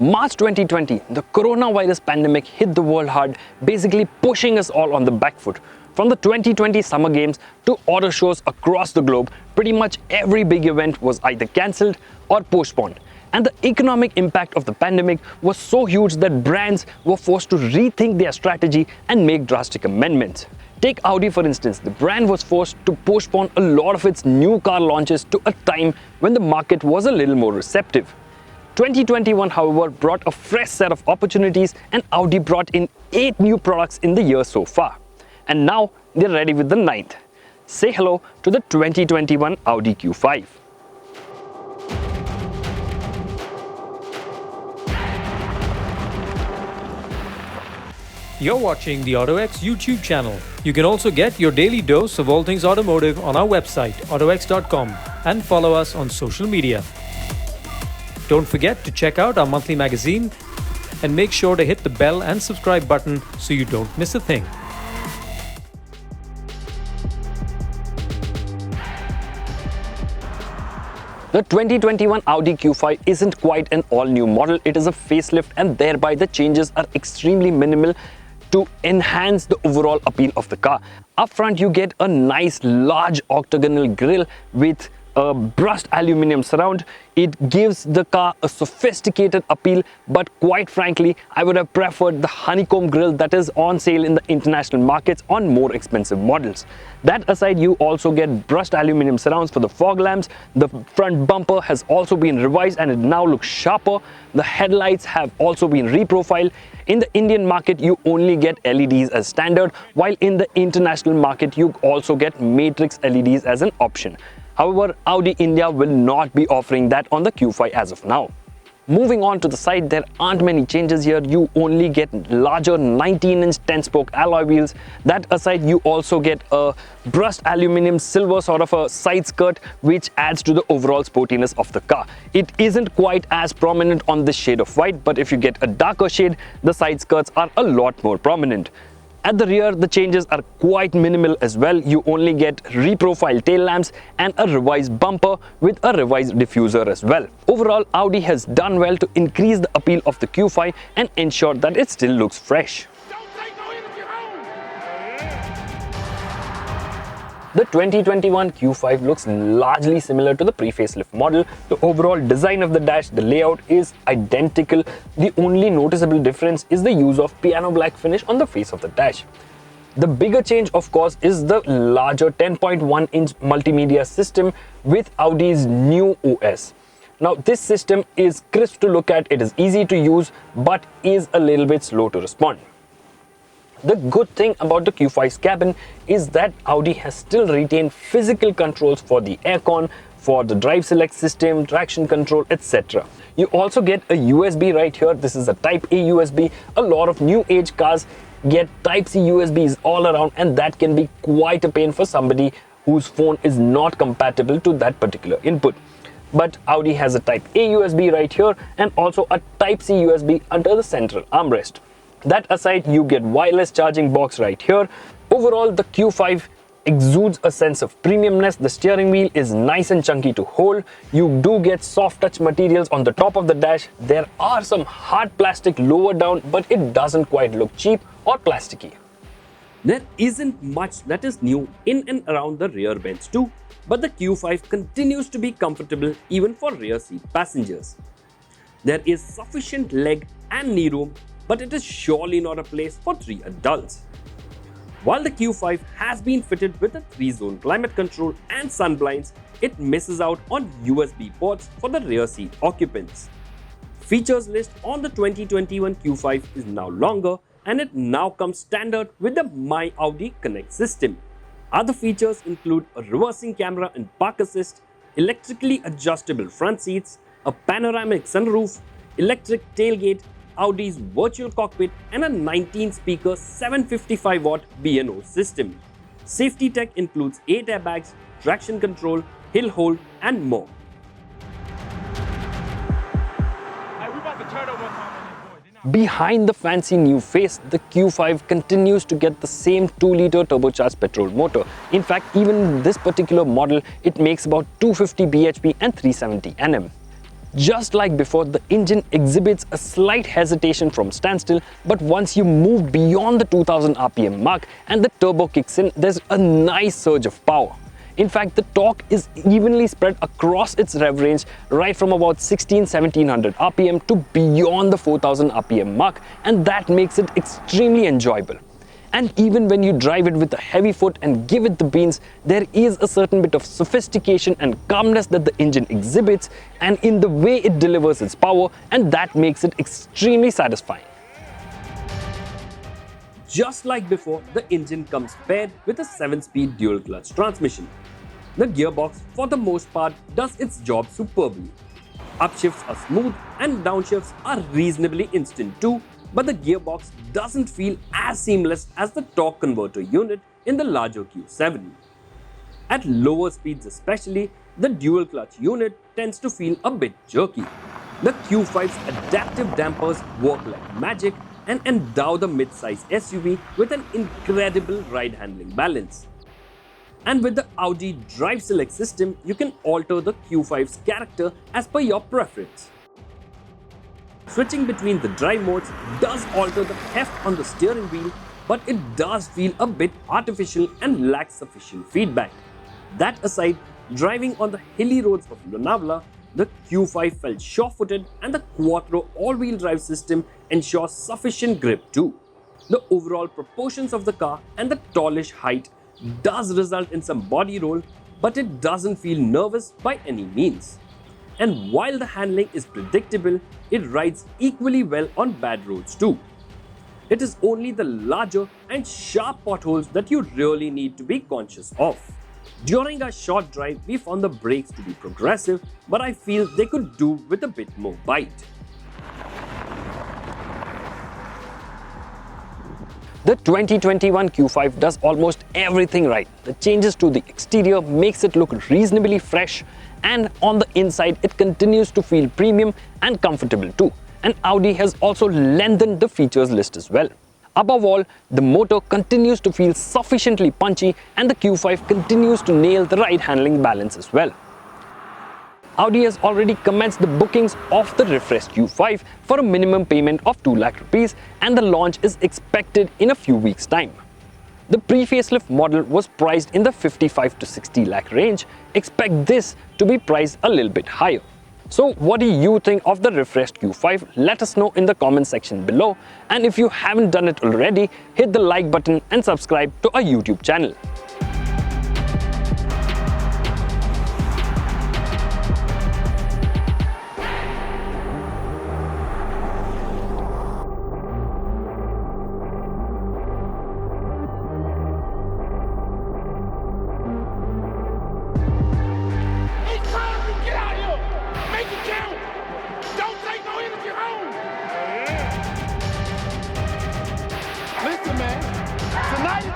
March 2020, the coronavirus pandemic hit the world hard, basically pushing us all on the back foot. From the 2020 Summer Games to auto shows across the globe, pretty much every big event was either cancelled or postponed. And the economic impact of the pandemic was so huge that brands were forced to rethink their strategy and make drastic amendments. Take Audi for instance. The brand was forced to postpone a lot of its new car launches to a time when the market was a little more receptive. 2021, however, brought a fresh set of opportunities, and Audi brought in 8 new products in the year so far. And now they're ready with the 9th. Say hello to the 2021 Audi Q5. You're watching the autoX YouTube channel. You can also get your daily dose of all things automotive on our website, autox.com, and follow us on social media. Don't forget to check out our monthly magazine and make sure to hit the bell and subscribe button so you don't miss a thing. The 2021 Audi Q5 isn't quite an all-new model, it is a facelift, and thereby the changes are extremely minimal to enhance the overall appeal of the car. Up front you get a nice large octagonal grille with a brushed aluminum surround. It gives the car a sophisticated appeal, but quite frankly I would have preferred the honeycomb grille that is on sale in the international markets on more expensive models. That aside, you also get brushed aluminum surrounds for the fog lamps. The front bumper has also been revised and it now looks sharper. The headlights have also been reprofiled. In the Indian market you only get LEDs as standard, while in the international market you also get matrix LEDs as an option. However, Audi India will not be offering that on the Q5 as of now. Moving on to the side, there aren't many changes here. You only get larger 19-inch 10-spoke alloy wheels. That aside, you also get a brushed aluminum silver sort of a side skirt, which adds to the overall sportiness of the car. It isn't quite as prominent on this shade of white, but if you get a darker shade, the side skirts are a lot more prominent. At the rear, the changes are quite minimal as well. You only get reprofiled tail lamps and a revised bumper with a revised diffuser as well. Overall, Audi has done well to increase the appeal of the Q5 and ensure that it still looks fresh. The 2021 Q5 looks largely similar to the pre-facelift model. The overall design of the dash, the layout is identical. The only noticeable difference is the use of piano black finish on the face of the dash. The bigger change, of course, is the larger 10.1-inch multimedia system with Audi's new OS. Now, this system is crisp to look at, it is easy to use, but is a little bit slow to respond. The good thing about the Q5's cabin is that Audi has still retained physical controls for the aircon, for the drive select system, traction control, etc. You also get a USB right here. This is a Type A USB. A lot of new age cars get Type C USBs all around, and that can be quite a pain for somebody whose phone is not compatible to that particular input. But Audi has a Type A USB right here and also a Type C USB under the central armrest. That aside, you get wireless charging box right here. Overall, the Q5 exudes a sense of premiumness. The steering wheel is nice and chunky to hold. You do get soft touch materials on the top of the dash. There are some hard plastic lower down, but it doesn't quite look cheap or plasticky. There isn't much that is new in and around the rear bench too, but the Q5 continues to be comfortable even for rear seat passengers. There is sufficient leg and knee room, but it is surely not a place for 3 adults. While the Q5 has been fitted with a 3-zone climate control and sun blinds, it misses out on USB ports for the rear seat occupants. Features list on the 2021 Q5 is now longer, and it now comes standard with the My Audi Connect system. Other features include a reversing camera and park assist, electrically adjustable front seats, a panoramic sunroof, electric tailgate, Audi's virtual cockpit, and a 19-speaker 755-watt B&O system. Safety tech includes 8 airbags, traction control, hill hold, and more. Behind the fancy new face, the Q5 continues to get the same 2-liter turbocharged petrol motor. In fact, even in this particular model, it makes about 250 bhp and 370 Nm. Just like before, the engine exhibits a slight hesitation from standstill, but once you move beyond the 2000 RPM mark and the turbo kicks in, there's a nice surge of power. In fact, the torque is evenly spread across its rev range, right from about 1700 RPM to beyond the 4000 RPM mark, and that makes it extremely enjoyable. And even when you drive it with a heavy foot and give it the beans, there is a certain bit of sophistication and calmness that the engine exhibits and in the way it delivers its power, and that makes it extremely satisfying. Just like before, the engine comes paired with a 7-speed dual-clutch transmission. The gearbox, for the most part, does its job superbly. Upshifts are smooth and downshifts are reasonably instant too, but the gearbox doesn't feel as seamless as the torque converter unit in the larger Q7. At lower speeds especially, the dual clutch unit tends to feel a bit jerky. The Q5's adaptive dampers work like magic and endow the mid-size SUV with an incredible ride-handling balance. And with the Audi Drive Select system, you can alter the Q5's character as per your preference. Switching between the drive modes does alter the heft on the steering wheel, but it does feel a bit artificial and lacks sufficient feedback. That aside, driving on the hilly roads of Lonavala, the Q5 felt sure-footed and the Quattro all-wheel drive system ensures sufficient grip too. The overall proportions of the car and the tallish height does result in some body roll, but it doesn't feel nervous by any means. And while the handling is predictable, it rides equally well on bad roads too. It is only the larger and sharp potholes that you really need to be conscious of. During our short drive, we found the brakes to be progressive, but I feel they could do with a bit more bite. The 2021 Q5 does almost everything right. The changes to the exterior makes it look reasonably fresh, and on the inside it continues to feel premium and comfortable too. And Audi has also lengthened the features list as well. Above all, the motor continues to feel sufficiently punchy and the Q5 continues to nail the ride handling balance as well. Audi has already commenced the bookings of the refreshed Q5 for a minimum payment of 2 lakh rupees, and the launch is expected in a few weeks' time. The pre-facelift model was priced in the 55 to 60 lakh range. Expect this to be priced a little bit higher. So what do you think of the refreshed Q5? Let us know in the comment section below. And if you haven't done it already, hit the like button and subscribe to our YouTube channel.